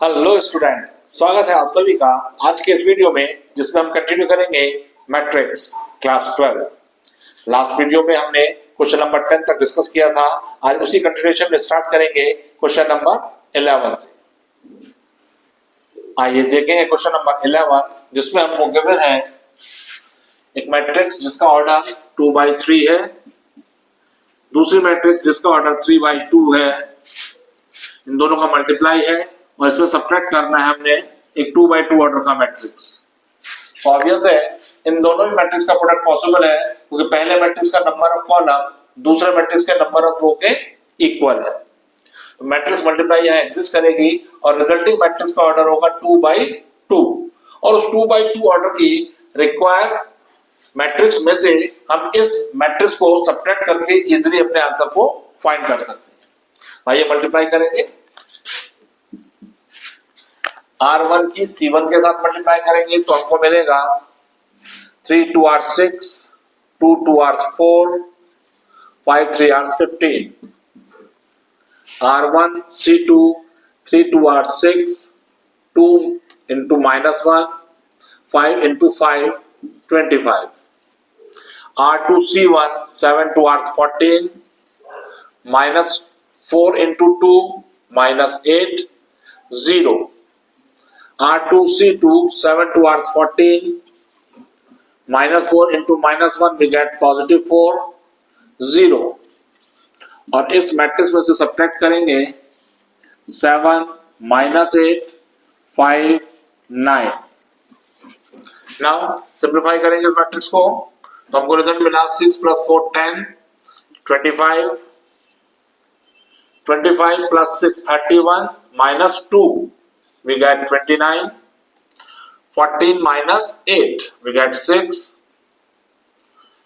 Hello student, स्वागत है आप सभी का आज के इस वीडियो में जिसमें हम कंटिन्यू करेंगे मैट्रिक्स क्लास 12। लास्ट वीडियो में हमने क्वेश्चन नंबर 10 तक डिस्कस किया था। आज उसी कंटिन्यूएशन में स्टार्ट करेंगे क्वेश्चन नंबर 11 से। आइए देखेंगे क्वेश्चन नंबर 11 जिसमें हमको गिवन है एक मैट्रिक्स जिसका ऑर्डर 2/3 है, दूसरी मैट्रिक्स जिसका ऑर्डर 3/2 है। इन दोनों का मल्टीप्लाई है और इसमें सब्ट्रैक्ट करना है हमने एक 2/2 ऑर्डर का मैट्रिक्स। ऑब्वियस है इन दोनों ही मैट्रिक्स का प्रोडक्ट पॉसिबल है क्योंकि पहले मैट्रिक्स का नंबर ऑफ कॉलम दूसरे मैट्रिक्स के नंबर ऑफ रो के इक्वल है। तो मैट्रिक्स मल्टीप्लाई यहाँ एग्जिस्ट करेगी और रिजल्टिंग मैट्रिक्स का ऑर्डर होगा 2/2 और उस 2/2 ऑर्डर की रिक्वायर मैट्रिक्स में से हम इस मैट्रिक्स को सब्ट्रैक्ट करके इजीली अपने आंसर को फाइंड कर सकते हैं। आइए मल्टीप्लाई करेंगे। R1 की C1 के साथ मल्टीप्लाई करेंगे तो हमको मिलेगा 3 2 R 6, 2 2 R 4, 5 3 R 15। R1 C2 3 2 R 6, 2 into -1, 5 into 5 25। R2 C1 7 2 R 14, -4 into 2 -8 0। R2 C2 7 2 R 14, -4 into -1 we get +4 0। और इस मैट्रिक्स में से सब्ट्रैक्ट करेंगे 7 -8 5 9। नाउ सिंप्लीफाई करेंगे इस मैट्रिक्स को तो हमको रिजल्ट मिला 6 + 4 10 25, 25 + 6 31 -2 we get 29, 14 - 8 we get 6,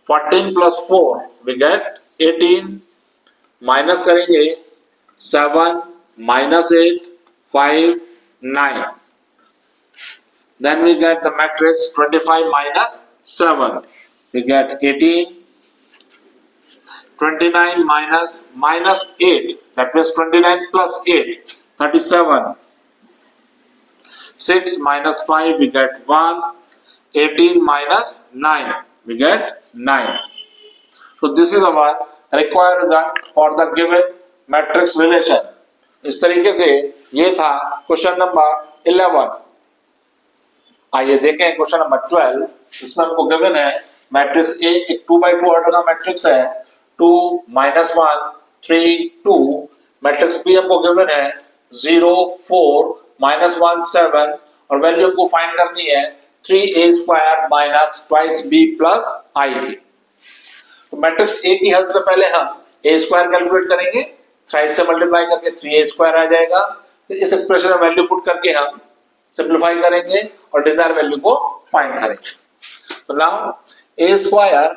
14 + 4 we get 18, minus करेंगे 7 -8 5 9, then we get the matrix 25 - 7 we get 18, 29 -8 that means 29 + 8 37, 6 - 5 we get 1, 18 - 9 we get 9। So this is our required result for the given matrix relation। इस तरीके से ये था question number 11। आइए देखें question number 12 जिसमें हमको गिवन है मैट्रिक्स A एक 2/2 ऑर्डर का मैट्रिक्स है 2 -1 3 2। मैट्रिक्स B हमको गिवन है 0 4 -1 7 और वैल्यू हमको फाइंड करनी है 3a² - 2b + ib। तो मैट्रिक्स A की हेल्प से पहले हम a² कैलकुलेट करेंगे, थ्राइस से मल्टीप्लाई करके 3a² आ जाएगा। फिर इस एक्सप्रेशन में वैल्यू पुट करके हम सिंप्लीफाई करेंगे और डिजायर्ड वैल्यू को फाइंड करेंगे। तो now a²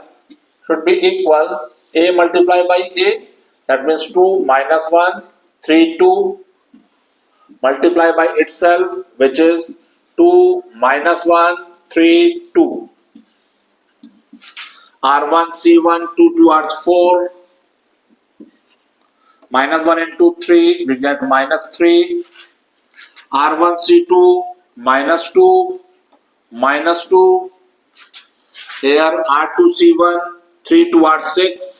should be equal a multiplied by a, that means 2 - 1 3 2 multiply by itself which is 2 - 1 3 2। R1 C1 2 2 R 4, -1 into 3 we get -3। R1 C2 -2 -2, here R2 C1 3 2 R 6,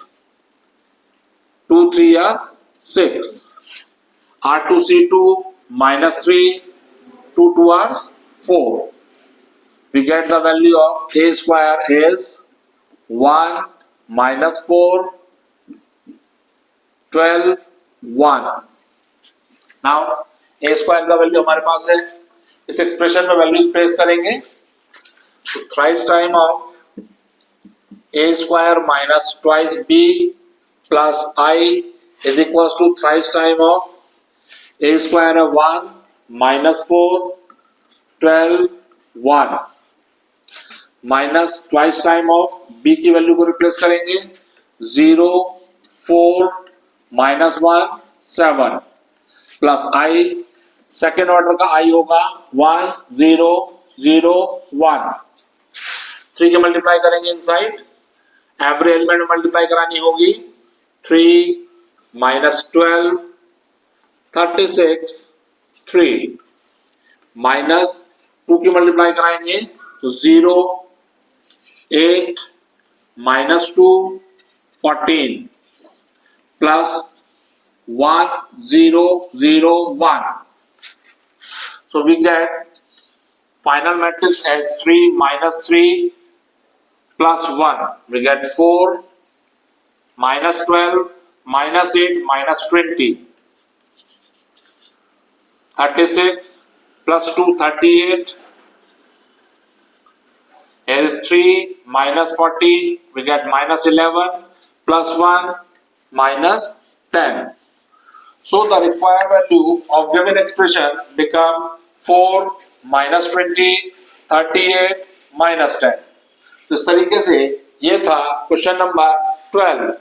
2 3 are 6। R2 C2 -3 2 2 are 4। We get the value of a² is 1 - 4 12 1। Now a² का value हमारे पास है, इस expression में values place करेंगे तो thrice time of a² - twice b plus I is equals to thrice time of a² of 1 - 4 12 1 minus twice time of b की value को रिप्लेस करेंगे 0 4 -1 7 प्लस i, सेकेंड ऑर्डर का i होगा 1 0 0 1। 3 के multiply करेंगे inside, every element में multiply करानी होगी 3 - 12 36 3 माइनस 2 की मल्टीप्लाई कराएंगे तो 0, 8 minus 2 14 plus 1 0 0 1. So we get final matrix as 3 minus 3 plus 1. We get 4 minus 12 minus 8 minus 20. 36 plus 2 38. Here is 3 minus 14. We get minus 11 plus 1 minus 10. So the required value of given expression become 4 minus 20 38 minus 10. तो इस तरीके से ये था question number 12.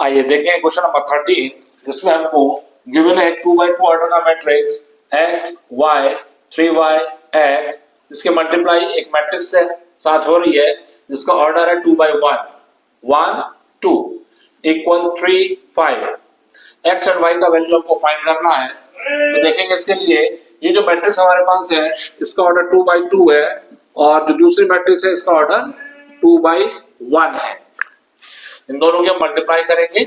आइए देखें question number 13 जिसमें हमको गिवन है 2x2 ऑर्डर का matrix x y 3y x जिसके मल्टीप्लाई एक मैट्रिक्स से साथ हो रही है जिसका ऑर्डर है 2/1 1 2 इक्वल 3 5. x एंड y का वैल्यू हमको फाइंड करना है. तो देखेंगे इसके लिए ये जो मैट्रिक्स हमारे पास है इसका ऑर्डर 2/2 है और जो दूसरी मैट्रिक्स है इसका ऑर्डर 2/1 है. इन दोनों की हम मल्टीप्लाई करेंगे.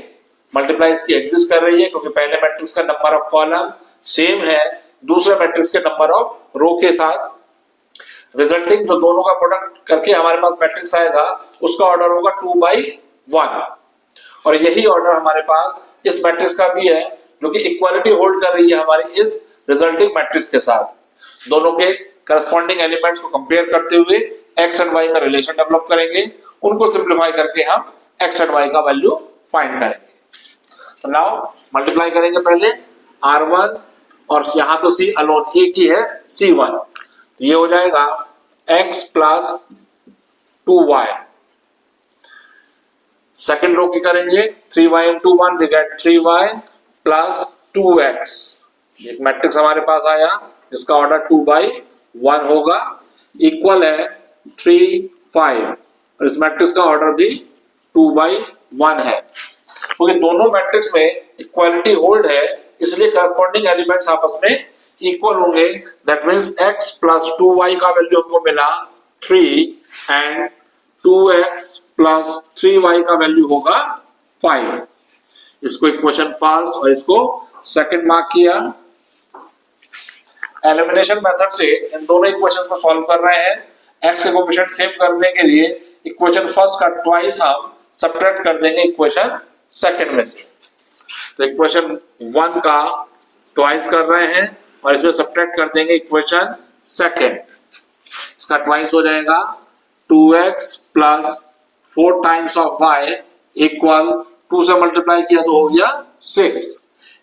मल्टीप्लाई इसकी एग्जिस्ट कर रही है क्योंकि पहले मैट्रिक्स का नंबर ऑफ कॉलम सेम है दूसरे मैट्रिक्स के नंबर ऑफ रो के साथ. रिजल्टिंग जो दोनों का प्रोडक्ट करके हमारे पास मैट्रिक्स आएगा उसका ऑर्डर होगा 2/1 और यही ऑर्डर हमारे पास इस मैट्रिक्स का भी है जो कि इक्वालिटी होल्ड कर रही है हमारी इस रिजल्टिंग मैट्रिक्स के साथ. दोनों के करस्पॉन्डिंग एलिमेंट्स को कंपेयर करते हुए x एंड y का रिलेशन डेवलप करेंगे. उनको सिंप्लीफाई करके हम x एंड y का वैल्यू फाइंड करेंगे. तो नाउ मल्टीप्लाई करेंगे पहले r1 और यहाँ तो c अलोन एक ही है c1. तो ये हो जाएगा x plus 2y. Second row की करेंगे 3y into 1 we get 3y plus 2x. एक मैट्रिक्स हमारे पास आया जिसका ऑर्डर 2/1 होगा इक्वल है 3 5 और इस मैट्रिक्स का ऑर्डर भी 2/1 है. क्योंकि दोनों मैट्रिक्स में इक्वालिटी होल्ड है इसलिए करस्पॉन्डिंग एलिमेंट्स आपस में इक्वल होंगे. That means x plus 2y का वैल्यू हमको मिला 3 एंड 2x प्लस 3y का वैल्यू होगा 5. इसको इक्वेशन फर्स्ट और इसको सेकंड मार्क किया. एलिमिनेशन मेथड से इन दोनों इक्वेशंस को सॉल्व कर रहे हैं. x के कोएफिशिएंट सेव करने के लिए इक्वेशन फर्स्ट का ट्वाइस हम सब्ट्रैक्ट कर देंगे इक्वेशन सेकंड में से. तो इक्वेशन 1 का ट्वाइस कर रहे हैं और इसमें सब्ट्रैक्ट कर देंगे इक्वेशन सेकंड. इसका ट्वाइस हो जाएगा 2x plus 4 times of y equal 2 से मल्टीप्लाई किया तो हो गया 6.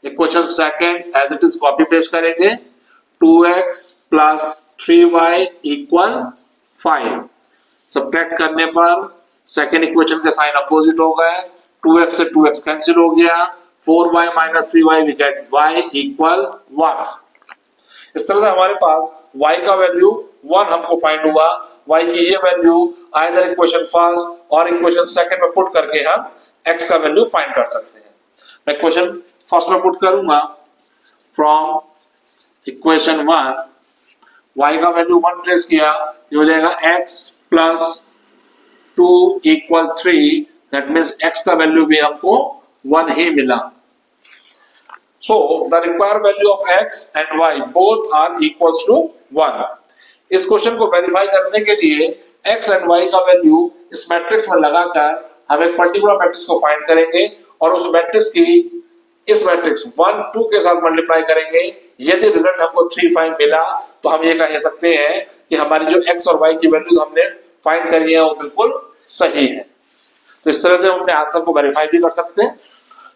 Equation second as it is copy paste करेंगे 2x plus 3y equal 5. Subtract करने पर सेकंड इक्वेशन के साइन अपोजिट हो गए. 2x से 2x कैंसिल हो गया. 4y minus 3y we get y equal 1. इस तरह से हमारे पास y का वैल्यू 1 हमको फाइंड हुआ. y की ये वैल्यू आइदर इक्वेशन फर्स्ट और इक्वेशन सेकंड में पुट करके हम x का वैल्यू फाइंड कर सकते हैं. मैं इक्वेशन फर्स्ट में पुट करूंगा फ्रॉम इक्वेशन 1 y का वैल्यू 1 प्लेस किया ये हो जाएगा x plus 2 equal 3. That means x का वैल्यू भी हमको 1 ही मिला. So the required value of x and y both are equals to 1. इस क्वेश्चन को वेरीफाई करने के लिए x एंड y का वैल्यू इस मैट्रिक्स में लगाकर हम एक पर्टिकुलर मैट्रिक्स को फाइंड करेंगे और उस मैट्रिक्स की इस मैट्रिक्स 1 2 के साथ मल्टीप्लाई करेंगे. यदि रिजल्ट हमको 3 5 मिला तो हम ये कह सकते हैं कि हमारी जो x और y की वैल्यूज हमने फाइंड करी है वो बिल्कुल सही है. तो इस तरह से हम अपने आंसर को वेरीफाई भी कर सकते हैं.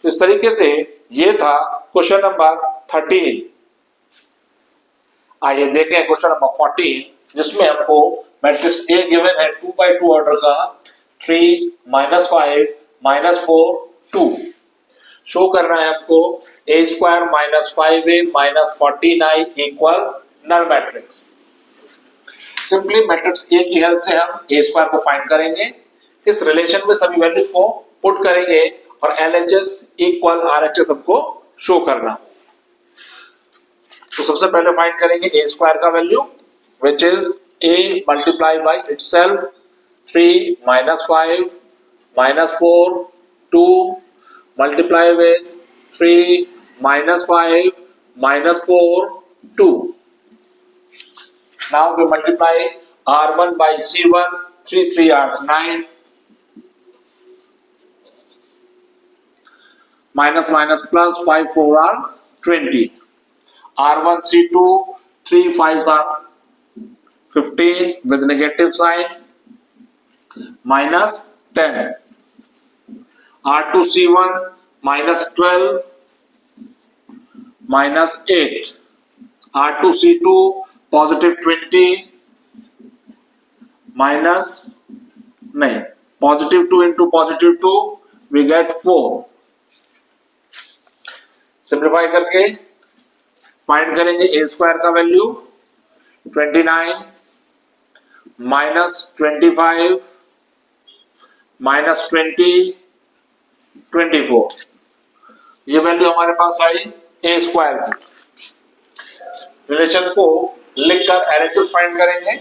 तो इस तरीके से ये था क्वेश्चन नंबर 13. आइए देखें क्वेश्चन नंबर 14 जिसमें हमको मैट्रिक्स A गिवन है 2/2 ऑर्डर का 3 -5 -4 2. शो करना है हमको a square minus 5a minus 14i equal null matrix. Simply matrix A की हेल्प से हम a स्क्वायर को फाइंड करेंगे. इस रिलेशन में सभी वैल्यूज को पुट करेंगे और LHS इक्वल RHS हमको शो करना. तो सबसे पहले फाइंड करेंगे ए स्क्वायर का value, which is A multiply by itself 3 minus 5 minus 4 2 multiply with 3 minus 5 minus 4 2. Now we multiply R1 by C1, 3 R's 9, minus minus plus 5 4 are 20. R1 C2, 3 5s are 15 with negative sign, minus 10. R2 C1 minus 12 minus 8. R2 C2 positive 20 minus positive 2 into positive 2 we get 4. Simplify करके find करेंगे ए square का value 29 minus 25 minus 20 24. ये value हमारे पास आई ए square की। Relation को लिखकर LHS find करेंगे।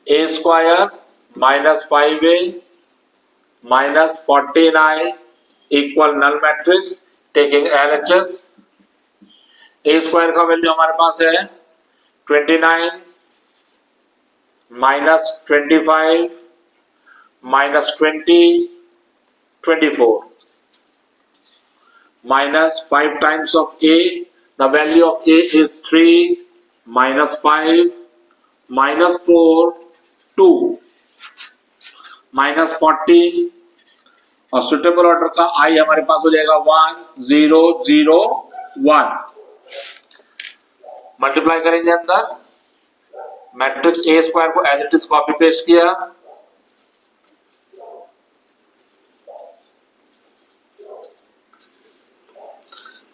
ए square minus 5a minus 14i equal null matrix taking LHS. A square का वैल्यू हमारे पास है 29 minus 25 minus 20 24 minus 5 times of a, the value of a is 3 minus 5 minus 4 2 minus 14 और suitable order का आई हमारे पास हो जाएगा 1 0 0 1। मल्टीप्लाई करेंगे अंदर मैट्रिक्स ए स्क्वायर को as it is copy paste किया,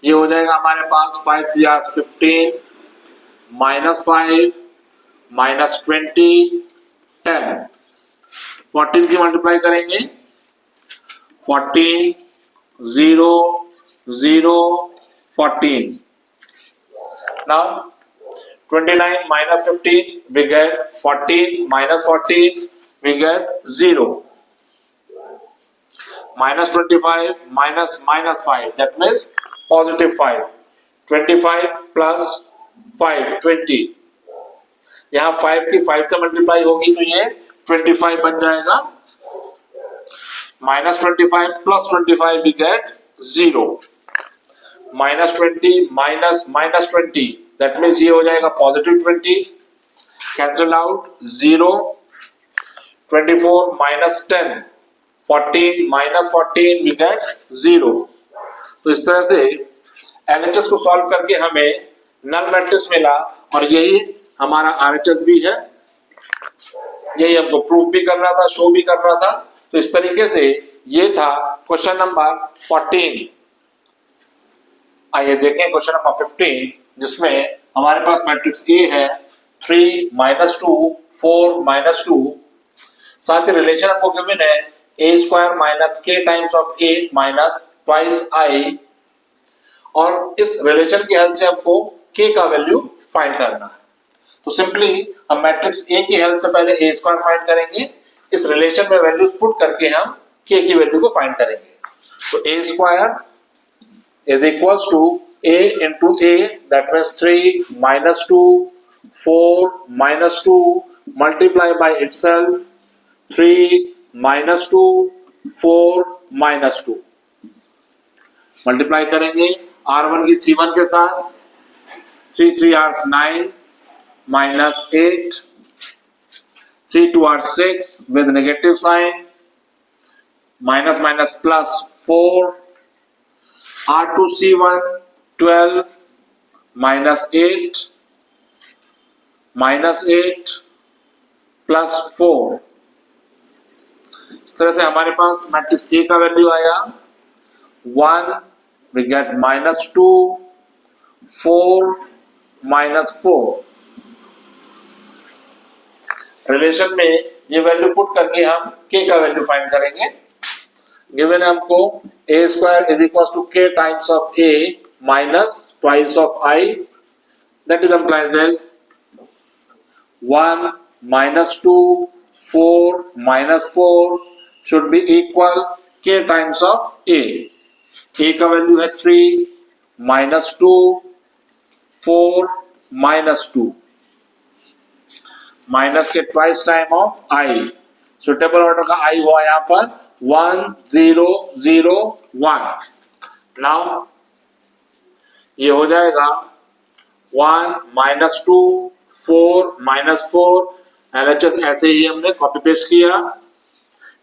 ये हो जाएगा हमारे पास 5 3 15 माइनस 5 माइनस 20 10। 14 की मल्टीप्लाई करेंगे 14 0 0 14। Now 29 minus 15 we get 14 minus 14 we get 0 minus 25 minus minus 5 that means positive 5 25 plus 5 20। यहाँ 5 की 5 से मल्टीप्लाई होगी तो ये 25 बन जाएगा minus 25 plus 25 we get 0 minus 20 minus minus 20 that means ये हो जाएगा positive 20 cancel out 0 24 minus 10 14 minus 14 we get 0। तो इस तरह से LHS को सॉल्व करके हमें नल मैट्रिक्स मिला और यही हमारा RHS भी है, यही हमको प्रूव भी करना था, शो भी करना था। तो इस तरीके से ये था क्वेश्चन नंबर 14। आइए देखें क्वेश्चन नंबर 15 जिसमें हमारे पास मैट्रिक्स ए है 3 minus 2 4 minus 2, साथ ही रिलेशन आपको गिवन है ए स्क्वायर माइनस के times of A minus twice I, और इस रिलेशन की हेल्प से आपको के का वैल्यू फाइंड करना है। तो सिंपली हम मैट्रिक्स ए की हेल्प से पहले ए स्क्वायर फाइंड करेंगे, इस रिलेशन में वैल्यूज पुट करके हम के की वैल्यू को फाइंड करेंगे। तो a square is equals to a into a, that means 3 minus 2 4 minus 2 multiply by itself 3 minus 2 4 minus 2। Multiply करेंगे R1 की C1 के साथ 3 3 R's 9 minus 8 3 2 R's 6 with negative sign minus minus plus 4 R2 C1 12 minus 8 minus 8 plus 4। इस तरह से हमारे पास matrix A का value आया 1 we get minus 2 4 minus 4। Relation में ये वैल्यू पुट करके हम के का वैल्यू फाइंड करेंगे। गिवन है हमको ए स्क्वायर इज इक्वल टू के times of A minus twice of I, that is implies as 1 minus 2, 4 minus 4 should be equal k times of A. A का वैल्यू है 3 minus 2, 4 minus 2 माइनस के twice time of I. Suitable order का आई हुआ यहां पर 1 0 0 1. Now ये हो जाएगा 1 minus 2 4 minus 4 LHS ऐसे ही हमने कॉपी पेस्ट किया.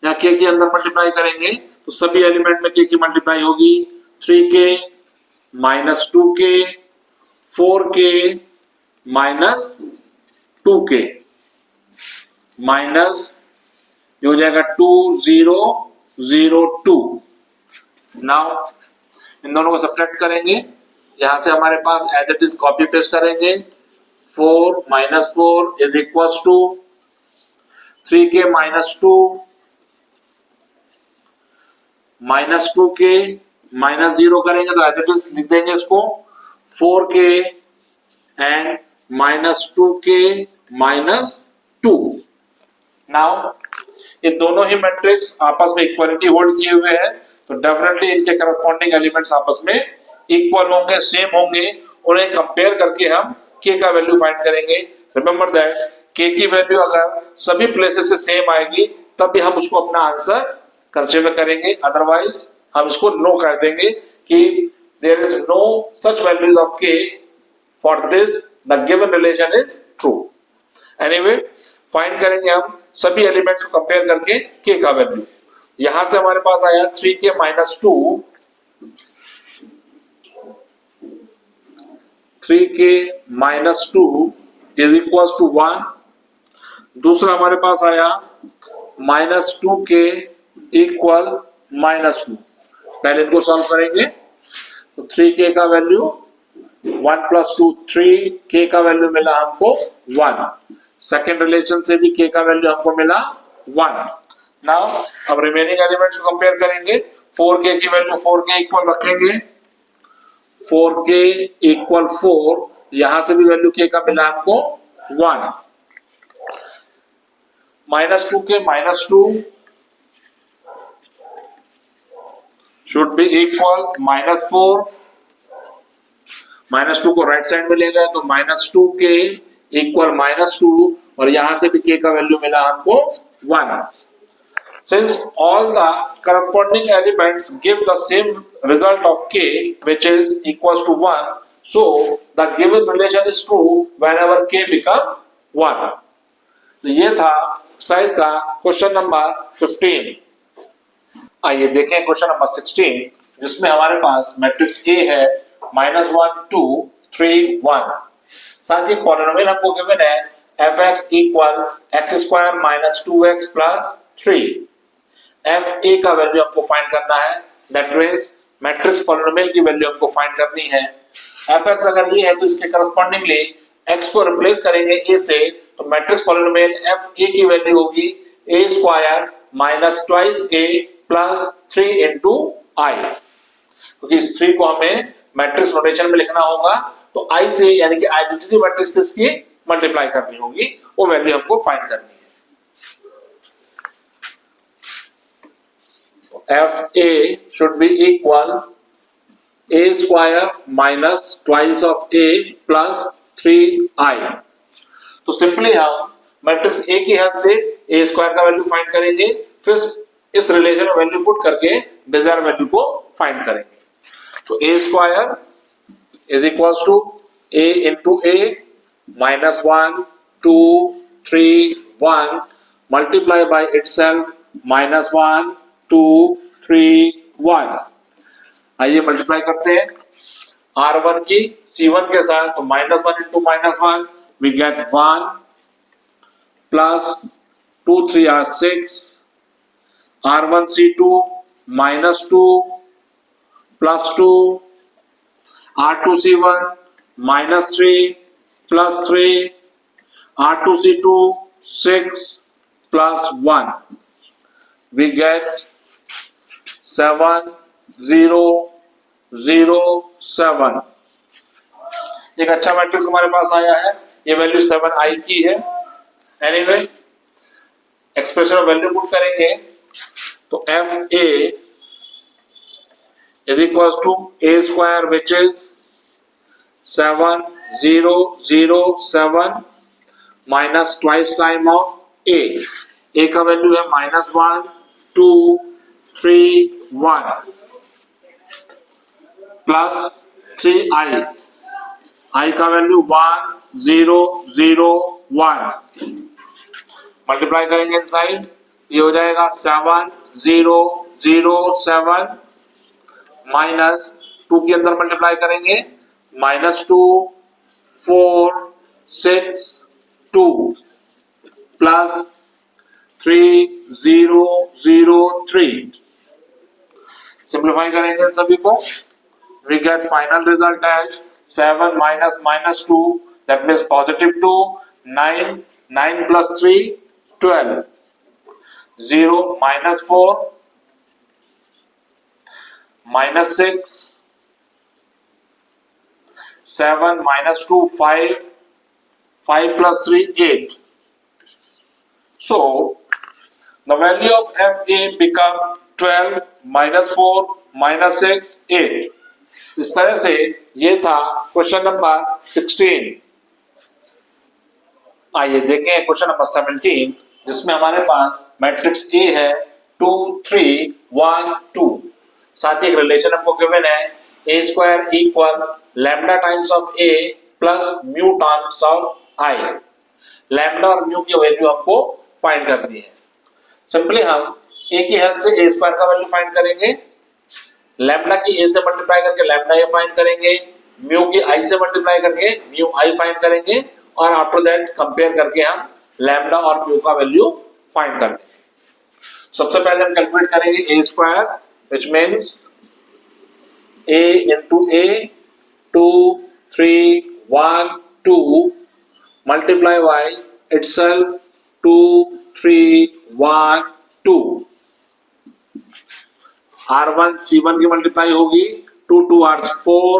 यहाँ के अंदर मल्टीप्लाई करेंगे तो सभी एलिमेंट में के की मल्टीप्लाई होगी. 3k minus 2k 4k minus 2k minus ये हो जाएगा 2 0 0 2. नाउ इन दोनों को सब्ट्रैक्ट करेंगे. यहां से हमारे पास as it is copy paste करेंगे. 4 minus 4 is equals to 3k minus 2 minus 2k minus 0 करेंगे तो एज इट इज लिख देंगे इसको 4k and minus 2k minus 2. Now ये दोनों ही मैट्रिक्स आपस में इक्वालिटी होल्ड किए हुए हैं तो डेफिनेटली इनके करस्पॉन्डिंग एलिमेंट्स आपस में इक्वल होंगे, सेम होंगे. उन्हें कंपेयर करके हम k का वैल्यू फाइंड करेंगे. रिमेंबर दैट k की वैल्यू अगर सभी प्लेसेस से सेम आएगी तब भी हम उसको अपना आंसर कंसीडर करेंगे, अदरवाइज हम इसको नो कर देंगे कि there is no such values of k for this the given relation is true. Anyway find करेंगे हम सभी एलिमेंट्स को कंपेयर करके k का वैल्यू. यहां से हमारे पास आया 3k minus 2 3k minus 2 is equals to 1. दूसरा हमारे पास आया minus 2k equal minus 2. पहले इनको सॉल्व करेंगे तो 3k का वैल्यू 1 plus 2 3, k का वैल्यू मिला हमको 1. सेकेंड रिलेशन से भी k का वैल्यू हमको मिला 1. नाउ अब रिमेनिंग एलिमेंट्स को कंपेयर करेंगे. 4k की वैल्यू 4k इक्वल रखेंगे. 4k इक्वल 4, यहां से भी वैल्यू k का मिला हमको 1. minus 2k minus 2 should be equal minus 4. minus 2 को राइट साइड में ले गए तो minus 2k इक्वल minus 2 और यहां से भी k का वैल्यू मिला हमको 1. Since all the corresponding elements give the same result of k which is equals to 1, so the given relation is true whenever k become 1. तो ये था एक्सरसाइज का क्वेश्चन नंबर 15. आइए देखें क्वेश्चन नंबर 16 जिसमें हमारे पास मैट्रिक्स A है -1 2 3 1. साथ ही पॉलिनोमियल हमको गिवन है fx equal x square minus 2x plus 3. fa का वैल्यू हमको फाइंड करना है. दैट मींस मैट्रिक्स पॉलिनोमियल की वैल्यू हमको फाइंड करनी है. fx अगर ये है तो इसके करस्पॉन्डिंगली x को रिप्लेस करेंगे a से तो मैट्रिक्स पॉलिनोमियल fa की वैल्यू होगी a square minus twice a plus 3 into i. क्योंकि इस 3 को हमें मैट्रिक्स नोटेशन में लिखना होगा तो i से यानी कि आइडेंटिटी मैट्रिक्स की मल्टीप्लाई करनी होगी, वो वैल्यू हमको फाइंड करनी है. fa should be equal a square minus twice of a plus 3i. तो सिंपली हम मैट्रिक्स a की हेल्प से a स्क्वायर का वैल्यू फाइंड करेंगे, फिर इस रिलेशन में वैल्यू पुट करके डिजायर वैल्यू को फाइंड करेंगे. तो a square is equals to a into a minus 1 2 3 1 multiply by itself minus 1 2 3 1. आइए मल्टीप्लाई करते हैं r1 की c1 के साथ तो -1 into -1 we get 1 plus 2 3 are 6 r1 c2 -2 plus 2 r2 c1 -3 plus 3 r2 c2 6 plus 1 we get 7 0 0 7. एक अच्छा matrix हमारे पास आया है, ये वैल्यू 7i की है। Anyway expression of value put करेंगे तो F a is equal to a square which is 7007 minus twice time of a का वैल्यू है -1 2 3 1 प्लस 3i, i का वैल्यू 1 0 0 1 मल्टीप्लाई करेंगे इनसाइड, ये हो जाएगा 7 0 0 7 माइनस 2 के अंदर मल्टीप्लाई करेंगे -2 4 6 2 प्लस 3 0 0 3। सिंप्लीफाई करेंगे इन सभी को, we get final result as 7 minus -2, that means +2, 9 9 plus 3 12, 0 minus 4 minus 6, 7 minus 2 5, 5 plus 3 8. So the value of FA become 12 minus 4 minus 6 8। इस तरह से ये था क्वेश्चन नंबर 16। आइए देखें क्वेश्चन नंबर 17 जिसमें हमारे पास मैट्रिक्स ए है 2 3 1 2, साथ ही एक रिलेशन हमको गिवन है a square equal lambda times of a plus mu times of I. Lambda और म्यू की वैल्यू हमको फाइंड करनी है। सिंपली हम ए की हेल्प से ए स्क्वायर का वैल्यू फाइंड करेंगे, लैम्डा की ए से मल्टीप्लाई करके लैम्डा ए फाइंड करेंगे, म्यू की आई से मल्टीप्लाई करके म्यू आई फाइंड करेंगे और आफ्टर दैट कंपेयर करके हम लैम्डा और म्यू का वैल्यू फाइंड करेंगे। सबसे पहले हम कैलकुलेट करेंगे ए square which means a into a 2 3 1 2 multiply by itself 2 3 1 2, r1 c1 की मल्टीप्लाई होगी 2 2 r 4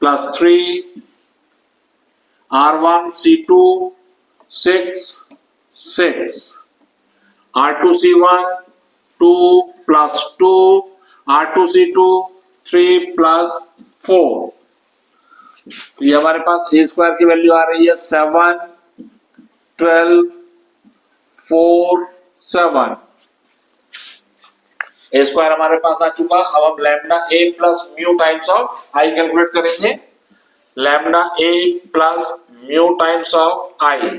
plus 3 r1 c2 6 6 r2 c1 2 plus 2 R2 C2 3 plus 4। ये हमारे पास ए स्क्वायर की वैल्यू आ रही है 7 12 4 7। ए स्क्वायर हमारे पास आ चुका। अब हम lambda A plus mu times of I calculate करेंगे। Lambda A plus mu times of I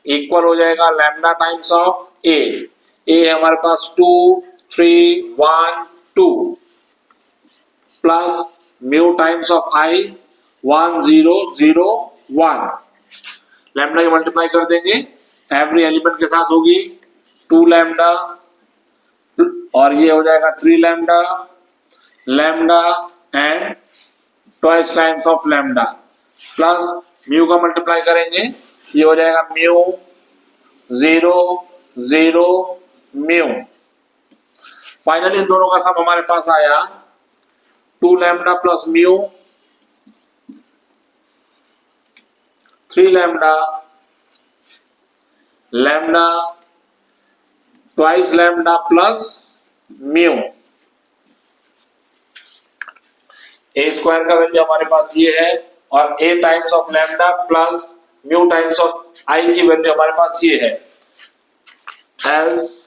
equal हो जाएगा लैम्डा टाइम्स ऑफ ए है हमारे पास 2 3 1 2 plus mu times of I 1 0 0 1। Lambda की मल्टीप्लाई कर देंगे, एवरी एलिमेंट के साथ होगी 2 लैम्डा और ये हो जाएगा 3 lambda lambda and twice times of lambda plus mu का मल्टीप्लाई करेंगे, ये हो जाएगा म्यू 0 0 म्यू। फाइनली इन दोनों का सम हमारे पास आया 2 lambda plus mu 3 lambda lambda twice lambda plus mu. A square का वैल्यू हमारे पास ये है और A times of lambda plus mu times of I की वैल्यू हमारे पास ये है as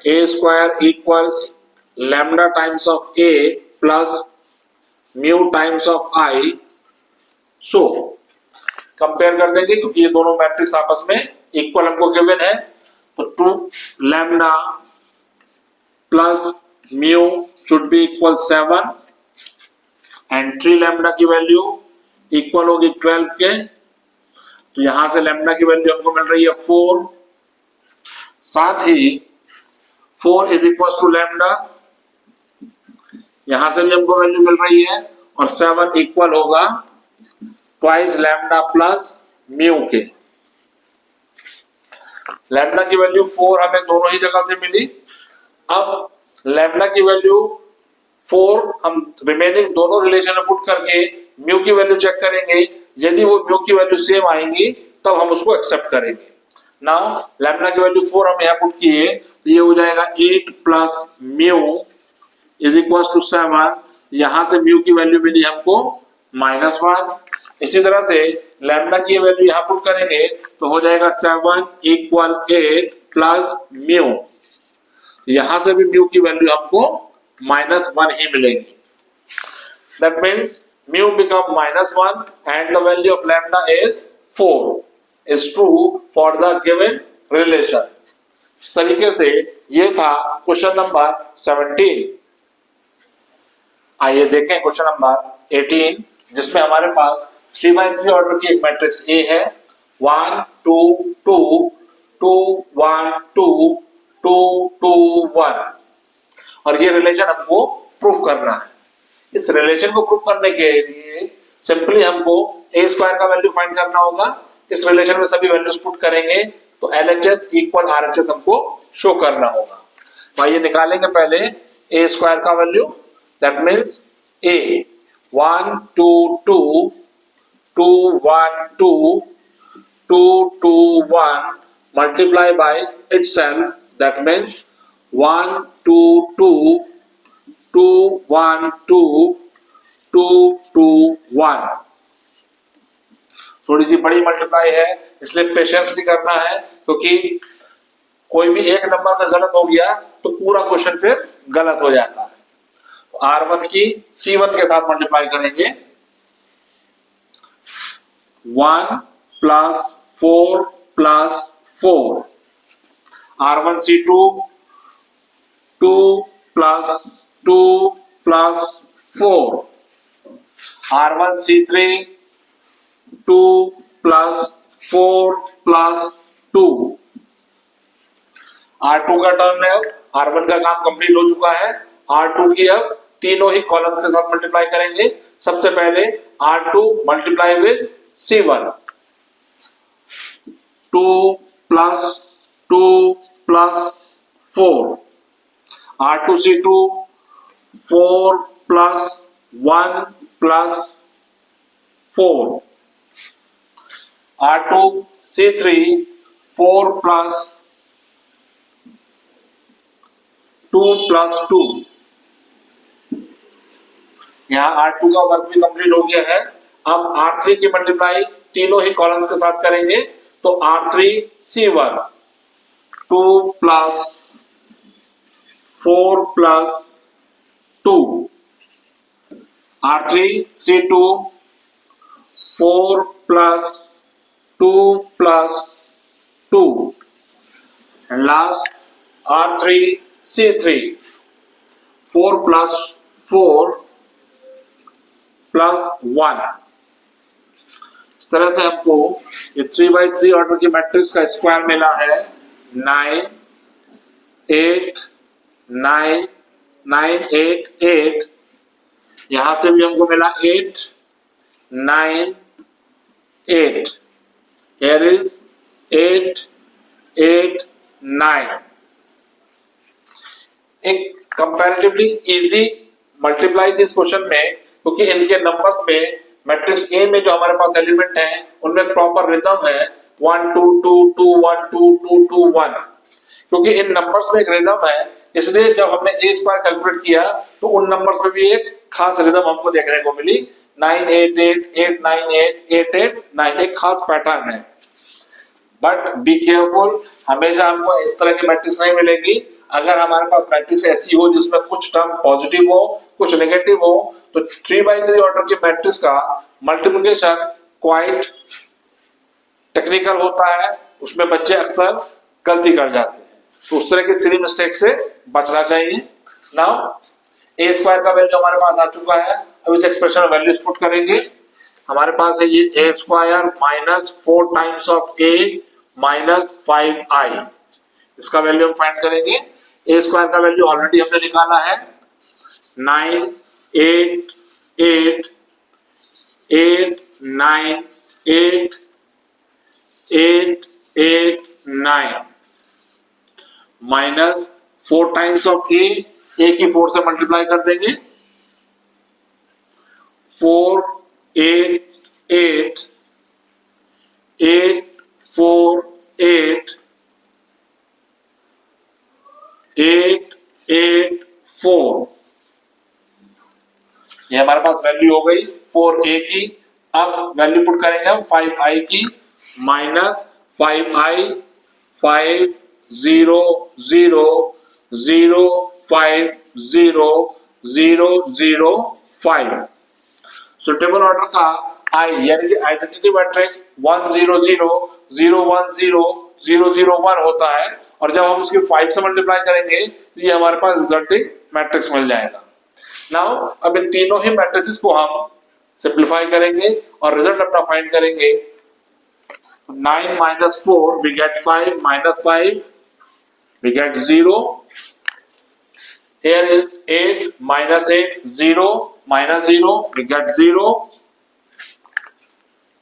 a square equal lambda times of a plus mu times of I। so compare कर देंगे क्योंकि ये दोनों मैट्रिक्स आपस में इक्वल हमको गिवन है, तो 2 lambda plus mu should be equal 7 and 3 lambda की वैल्यू इक्वल होगी 12 के, तो यहां से लैम्डा की वैल्यू हमको मिल रही है 4। साथ ही 4 इज इक्वल टू लैम्डा, यहां से भी हमको वैल्यू मिल रही है और 7 इक्वल होगा ट्वाइस लैम्डा प्लस म्यू के। लैम्डा की वैल्यू 4 हमें दोनों ही जगह से मिली। अब लैम्डा की वैल्यू 4 हम रिमेनिंग दोनों रिलेशन में पुट करके म्यू की वैल्यू चेक करेंगे, यदि वो म्यू की वैल्यू सेम आएंगी तब हम उसको एक्सेप्ट करेंगे। नाउ लैम्डा की वैल्यू 4 हम यहाँ पुट किए तो ये हो जाएगा 8 plus mu is equal to 7। यहां से म्यू की वैल्यू मिली हमको -1। इसी तरह से लैम्डा की वैल्यू यहां पुट करेंगे तो हो जाएगा 7 इक्वल 8 प्लस म्यू, यहां से भी म्यू की वैल्यू हमको -1 ही मिलेगी। That means mu become -1 and the value of lambda is 4 is true for the given relation। इस तरीके से ये था क्वेश्चन नंबर 17। आइए देखें क्वेश्चन नंबर 18, जिसमें हमारे पास 3x3 ऑर्डर की एक मैट्रिक्स A है, 1 2 2 2 1 2 2 2 1, और ये रिलेशन हमको प्रूफ करना है। इस रिलेशन को प्रूफ करने के लिए सिंपली हमको a स्क्वायर का वैल्यू फाइंड करना होगा। इस रिलेशन में सभी वैल्यूज पुट करेंगे तो LHS इक्वल RHS हमको शो करना होगा। तो आइए निकालेंगे पहले a स्क्वायर का value. That means a 1 2 2 2 1 2 2 2 1 multiply by itself, that means 1 2 2 2 1 2 2 2 1। थोड़ी सी बड़ी मल्टीप्लाई है इसलिए पेशेंस भी करना है, क्योंकि कोई भी एक नंबर का गलत हो गया तो पूरा क्वेश्चन फिर गलत हो जाता है। तो R1 की C1 के साथ मल्टीप्लाई करेंगे, 1 plus 4 plus 4, R1 C2 2 plus 2 plus 4, R1 C3 2 plus 4 plus 2। R2 का टर्न है, R1 का काम कंप्लीट हो चुका है। R2 की अब तीनों ही कॉलम के साथ मल्टीप्लाई करेंगे। सबसे पहले R2 multiply with C1, 2 plus 2 plus 4, R2 C2 4 plus 1 plus 4, R2 C3 4 plus 2 plus 2। यहाँ R2 का वर्क भी कंप्लीट हो गया है। अब R3 की मल्टीप्लाई तीनों ही कॉलम्स के साथ करेंगे तो R3 C1 2 plus 4 plus 2, R3 C2 4 plus 2 plus 2, and last R3 C3 4 plus 4 plus 1। इस तरह से हमको ये 3x3 ऑर्डर की मैट्रिक्स का स्क्वायर मिला है 9 8 9 9 8 8। यहां से भी हमको मिला 8 9 8। Here is 8 8 9। एक कंपैरेटिवली इजी मल्टीप्लाई थी इस क्वेश्चन में, क्योंकि इनके नंबर्स में मैट्रिक्स ए में जो हमारे पास एलिमेंट है उनमें प्रॉपर रिदम है 1 2 2 2 1 2 2 2 1। क्योंकि इन नंबर्स में एक रिदम है, इसलिए जब हमने ए स्क्वायर कैलकुलेट किया तो उन नंबर्स में भी एक खास रिदम हमको देखने को मिली। 9 8 8 8 9 8 8 8 9 एक खास पैटर्न है। बट बी केयरफुल, हमेशा हमको इस तरह की मैट्रिक्स नहीं मिलेगी। अगर हमारे पास मैट्रिक्स ऐसी हो जिसमें कुछ टर्म पॉजिटिव हो कुछ नेगेटिव हो तो 3x3 ऑर्डर की मैट्रिक्स का मल्टीप्लिकेशन क्वाइट टेक्निकल होता है, उसमें बच्चे अक्सर गलती कर जाते हैं, तो उस तरह की सिली मिस्टेक से बचना चाहिए। नाउ ए स्क्वायर का वैल्यू हमारे पास आ चुका है। अब इस एक्सप्रेशन में वैल्यूज पुट करेंगे। हमारे पास है ये A square minus 4 times of A minus 5i, इसका वैल्यू हम फाइंड करेंगे। ए स्क्वायर का वैल्यू ऑलरेडी हमने निकाला है 9 8 8 8 9 8 8 8 9 माइनस 4 टाइम्स ऑफ ए की 4 से मल्टीप्लाई कर देंगे 4 8 8 8 4 8 8 8 4, ये हमारे पास वैल्यू हो गई 4a की। अब वैल्यू पुट करेंगे हम 5i की, माइनस 5i 5 0 0 0 5 0 0 0 5। सुटेबल ऑर्डर का आई यानी कि आइडेंटिटी मैट्रिक्स 1 0 0 0 1 0 0 0 1 होता है, और जब हम उसके 5 से मल्टीप्लाई करेंगे तो ये हमारे पास रिजल्टिंग मैट्रिक्स मिल जाएगा। नाउ अब इन तीनों ही मैट्रिसेस को हम सिंप्लीफाई करेंगे और रिजल्ट अपना फाइंड करेंगे। 9 minus 4 we get 5 minus 5 we get 0। Here is 8 minus 8 0 minus 0 we get 0।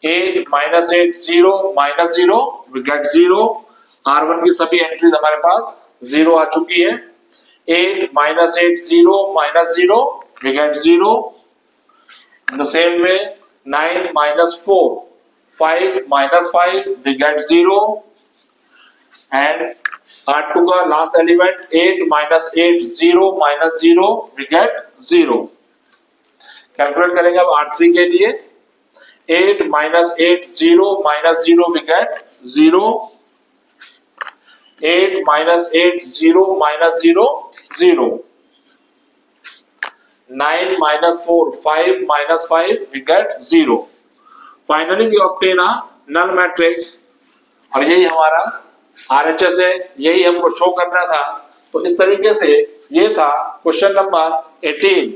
8 minus 8 0 minus 0 we get 0। R1 की सभी एंट्रीज हमारे पास 0 आ चुकी है। 8 minus 8 0 minus 0 we get 0। In the same way 9 minus 4 5 minus 5 we get 0, and R2 का last element 8 minus 8 0 minus 0 we get 0। Calculate करेंगे अब R3 के लिए। 8 minus 8 0 minus 0 we get 0। 8 minus 8 0 minus 0 0। 9 minus 4 5 minus 5 we get 0। Finally we obtain a null matrix, और यही हमारा RHS है, यही हमको शो करना था। तो इस तरीके से ये था क्वेश्चन नंबर 18।